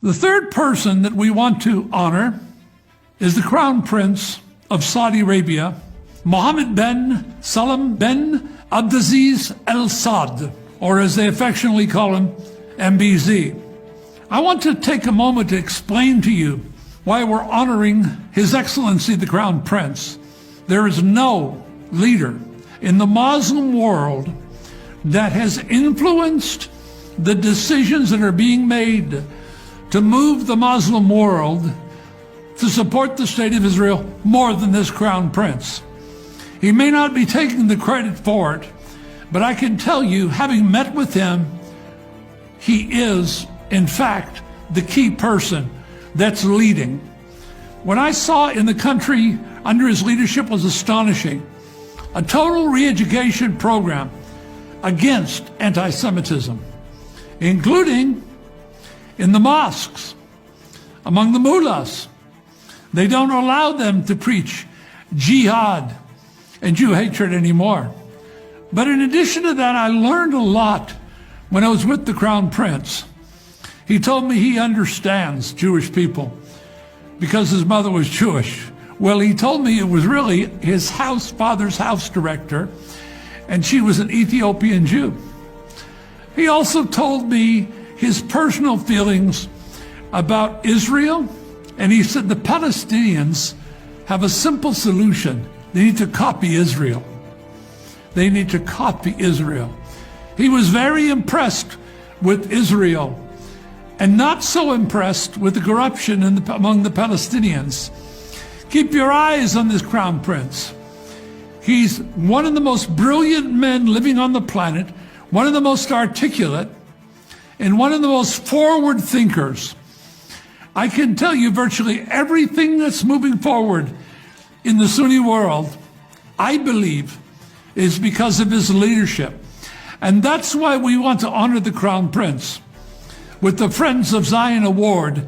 The third person that we want to honor is the Crown Prince of Saudi Arabia, Mohammed bin Salman bin Abdulaziz Al Saud, or as they affectionately call him, MBZ. I want to take a moment to explain to you why we're honoring His Excellency the Crown Prince. There is no leader in the Muslim world that has influenced the decisions that are being made to move the Muslim world to support the state of Israel more than this Crown Prince. He may not be taking the credit for it, but I can tell you, having met with him, he is, in fact, the key person that's leading. What I saw in the country under his leadership was astonishing. A total re-education program against anti-Semitism, including in the mosques, among the mullahs. They don't allow them to preach jihad and Jew hatred anymore. But in addition to that, I learned a lot when I was with the Crown Prince. He told me he understands Jewish people because his mother was Jewish. Well, he told me it was really his father's house director, and she was an Ethiopian Jew. He also told me his personal feelings about Israel, and he said the Palestinians have a simple solution. They need to copy Israel. They need to copy Israel. He was very impressed with Israel and not so impressed with the corruption among the Palestinians. Keep your eyes on this Crown Prince. He's one of the most brilliant men living on the planet, one of the most articulate, and one of the most forward thinkers. I can tell you virtually everything that's moving forward in the Sunni world, I believe, is because of his leadership. And that's why we want to honor the Crown Prince with the Friends of Zion Award.